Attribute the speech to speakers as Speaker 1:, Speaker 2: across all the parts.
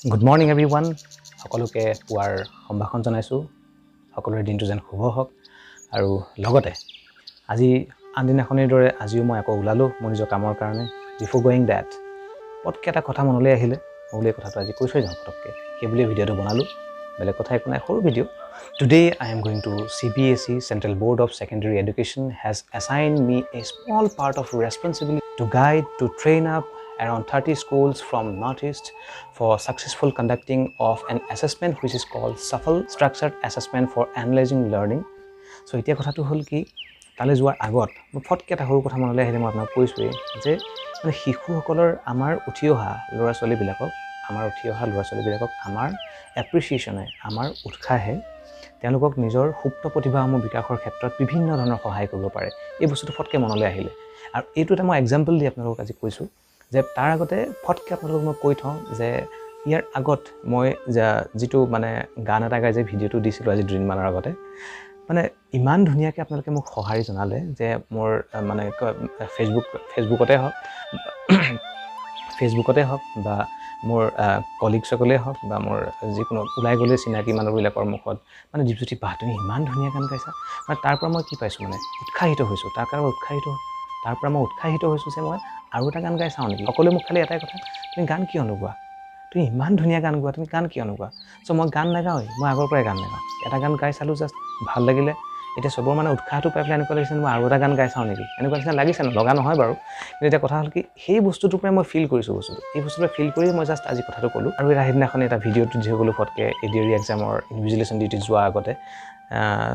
Speaker 1: Good morning everyone. সকলোকে পুৱাৰ সম্ভাষণ জনাইছো। সকলোৰে দিনটো যেন শুভ হওক আৰু লগতে আজি আনদিনাখনৰ দৰে আজিও মই আকৌ ওলালো মোৰ নিজৰ কামৰ কাৰণে। Before going that, পটকে এটা কথা মনলৈ আহিলে, মই এই কথাটো আজি কৈ থৈ যাওঁ পটকে। সেইবুলি ভিডিঅ'টো বনালো। বেলেগ কথা একো নাই, সৰু video'. Today I am going to CBSE Central Board of Secondary Education has assigned me a small part of responsibility to guide, to train up around 30 schools from Northeast for successful conducting of an assessment which is called Shuffle Structured Assessment for Analyzing Learning. So এতিয়া কথাটো হ'ল কি, তালৈ যোৱাৰ আগত মই ফটকে এটা সৰু কথা মনলৈ আহিলে মই আপোনাক কৈছোৱেই যে মানে শিশুসকলৰ আমাৰ উঠি অহা ল'ৰা ছোৱালীবিলাকক আমাৰ এপ্ৰিচিয়েশ্যনে, আমাৰ উৎসাহে তেওঁলোকক নিজৰ সুপ্ত প্ৰতিভাসমূহ বিকাশৰ ক্ষেত্ৰত বিভিন্ন ধৰণৰ সহায় কৰিব পাৰে। এই বস্তুটো ফটকে মনলৈ আহিলে আৰু এইটো এটা মই এক্সাম্পল দি আপোনালোকক আজি কৈছোঁ যে তাৰ আগতে ফটকে আপোনালোকক মই কৈ থওঁ যে ইয়াৰ আগত মই যিটো মানে গান এটা গাই যে ভিডিঅ'টো দিছিলোঁ আজি 2 দিনমানৰ আগতে, মানে ইমান ধুনীয়াকৈ আপোনালোকে মোক সঁহাৰি জনালে যে মোৰ মানে ফেচবুকতে হওক বা মোৰ কলিগসকলে হওক বা মোৰ যিকোনো ওলাই গ'লে চিনাকি মানুহবিলাকৰ মুখত মানে দীপজ্যোতি বাহ তুমি ইমান ধুনীয়া গান গাইছা, মানে তাৰ পৰা মই কি পাইছোঁ মানে উৎসাহিত হৈছোঁ। তাৰ পৰা মই উৎসাহিত হৈছোঁ যে মই আৰু এটা গান গাই চাওঁ নেকি। সকলোৱে মোক খালি এটাই কথা, তুমি গান কিয় নোগোৱা, তুমি ইমান ধুনীয়া গান গোৱা, তুমি গান কিয় নোগোৱা। চ' মই গান নাগাওঁৱেই, মই আগৰ পৰাই গান নাগাওঁ। এটা গান গাই চালোঁ, জাষ্ট ভাল লাগিলে। এতিয়া চবৰ মানে উৎসাহটো পাই পেলাই এনেকুৱা লাগিছে মই আৰু এটা গান গাই চাওঁ নেকি, এনেকুৱা নিচিনা লাগিছে। লগা নহয় বাৰু, কিন্তু এতিয়া কথা হ'ল কি সেই বস্তুটোৰ পৰাই মই ফিল কৰিছোঁ এই বস্তুটো ফিল কৰি মই জাষ্ট আজি কথাটো ক'লোঁ। আৰু এটা সেইদিনাখন এটা ভিডিঅ'টো যি গ'লোঁ ফটকৈ এডিআৰই এক্সামৰ ইনভিজিলেশ্যন ডিউটি যোৱাৰ আগতে।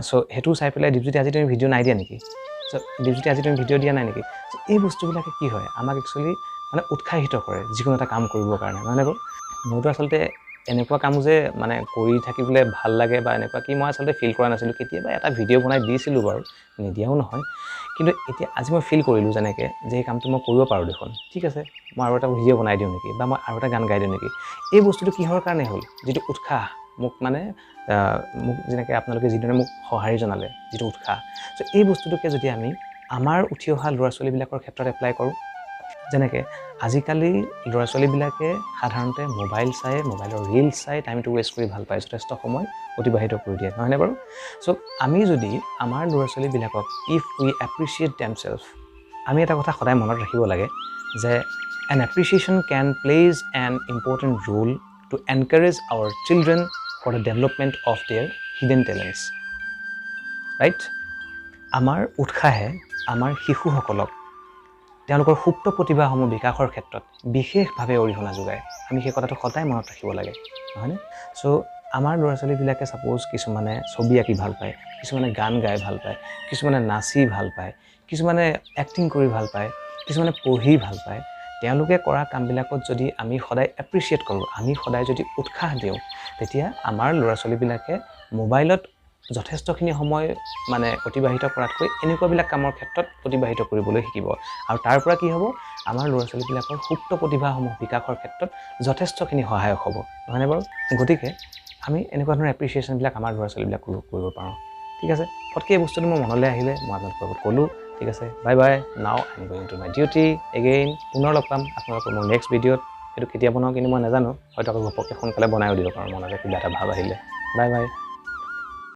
Speaker 1: চ' সেইটো চাই পেলাই দীপজ্যোতি আজি তুমি ভিডিঅ' নাই দিয়া নেকি, চ' দীপজ্যোতি আজি তুমি ভিডিঅ' দিয়া নাই নেকি। চ' এই বস্তুবিলাকে কি হয় আমাক একচুৱেলি মানে উৎসাহিত কৰে যিকোনো এটা কাম কৰিবৰ কাৰণে, নহয়নে বাৰু। মোৰতো আচলতে এনেকুৱা কামো যে মানে কৰি থাকিবলৈ ভাল লাগে বা এনেকুৱা কি মই আচলতে ফিল কৰা নাছিলোঁ। কেতিয়াবা এটা ভিডিঅ' বনাই দিছিলোঁ বাৰু, নিদিয়াও নহয়, কিন্তু এতিয়া আজি মই ফিল কৰিলোঁ যেনেকৈ যে এই কামটো মই কৰিব পাৰোঁ দেখোন। ঠিক আছে, মই আৰু এটা ভিডিঅ' বনাই দিওঁ নেকি বা মই আৰু এটা গান গাই দিওঁ নেকি। এই বস্তুটো কিহৰ কাৰণে হ'ল, যিটো উৎসাহ মোক মানে মোক যেনেকৈ আপোনালোকে যিদৰে মোক সঁহাৰি জনালে, যিটো উৎসাহ। চ' এই বস্তুটোকে যদি আমি আমাৰ উঠি অহা ল'ৰা ছোৱালীবিলাকৰ ক্ষেত্ৰত এপ্লাই কৰোঁ, যেনেকৈ আজিকালি ল'ৰা ছোৱালীবিলাকে সাধাৰণতে মোবাইলৰ ৰিলছ চাই টাইমটো ৱেষ্ট কৰি ভাল পায়, যথেষ্ট সময় অতিবাহিত কৰি দিয়ে, নহয়নে বাৰু। চ' আমি যদি আমাৰ ল'ৰা ছোৱালীবিলাকক ইফ উই এপ্ৰিচিয়েট দেমছেল্ফ, আমি এটা কথা সদায় মনত ৰাখিব লাগে যে an appreciation can plays an important role to encourage our children for the development of their hidden talents, right. আমাৰ উৎসাহে আমাৰ শিশুসকলক তেওঁলোকৰ সুপ্ত প্ৰতিভাসমূহ বিকাশৰ ক্ষেত্ৰত বিশেষভাৱে অৰিহণা যোগায়। আমি সেই কথাটো সদায় মনত ৰাখিব লাগে, নহয়নে। চ' আমাৰ ল'ৰা ছোৱালীবিলাকে ছাপ'জ কিছুমানে ছবি আঁকি ভাল পায়, কিছুমানে গান গাই ভাল পায়, কিছুমানে নাচি ভাল পায়, কিছুমানে এক্টিং কৰি ভাল পায়, কিছুমানে পঢ়ি ভাল পায়। তেওঁলোকে কৰা কামবিলাকত যদি আমি সদায় এপ্ৰিচিয়েট কৰোঁ, আমি সদায় যদি উৎসাহ দিওঁ, তেতিয়া আমাৰ ল'ৰা ছোৱালীবিলাকে মোবাইলত যথেষ্টখিনি সময় মানে অতিবাহিত কৰাতকৈ এনেকুৱাবিলাক কামৰ ক্ষেত্ৰত অতিবাহিত কৰিবলৈ শিকিব। আৰু তাৰ পৰা কি হ'ব, আমাৰ ল'ৰা ছোৱালীবিলাকৰ সুপ্ত প্ৰতিভাসমূহ বিকাশৰ ক্ষেত্ৰত যথেষ্টখিনি সহায়ক হ'ব, নহয়নে বাৰু। গতিকে আমি এনেকুৱা ধৰণৰ এপ্ৰিচিয়েশ্যনবিলাক আমাৰ ল'ৰা ছোৱালীবিলাক কৰিব পাৰোঁ। ঠিক আছে, ফটকৈ এই বস্তুটো মোৰ মনলৈ আহিলে মই আপোনালোকৰ লগত ক'লোঁ। ঠিক আছে, bye bye. Now I am going to my duty again. পুনৰ লগ পাম আপোনালোকৰ মোৰ নেক্সট ভিডিঅ'ত। সেইটো কেতিয়া বনাওঁ কিন্তু মই নাজানো, হয়তো আকৌ ঘপককৈ সোনকালে বনায়ো দিব পাৰোঁ মনতে কিবা এটা ভাৱ আহিলে। Bye bye.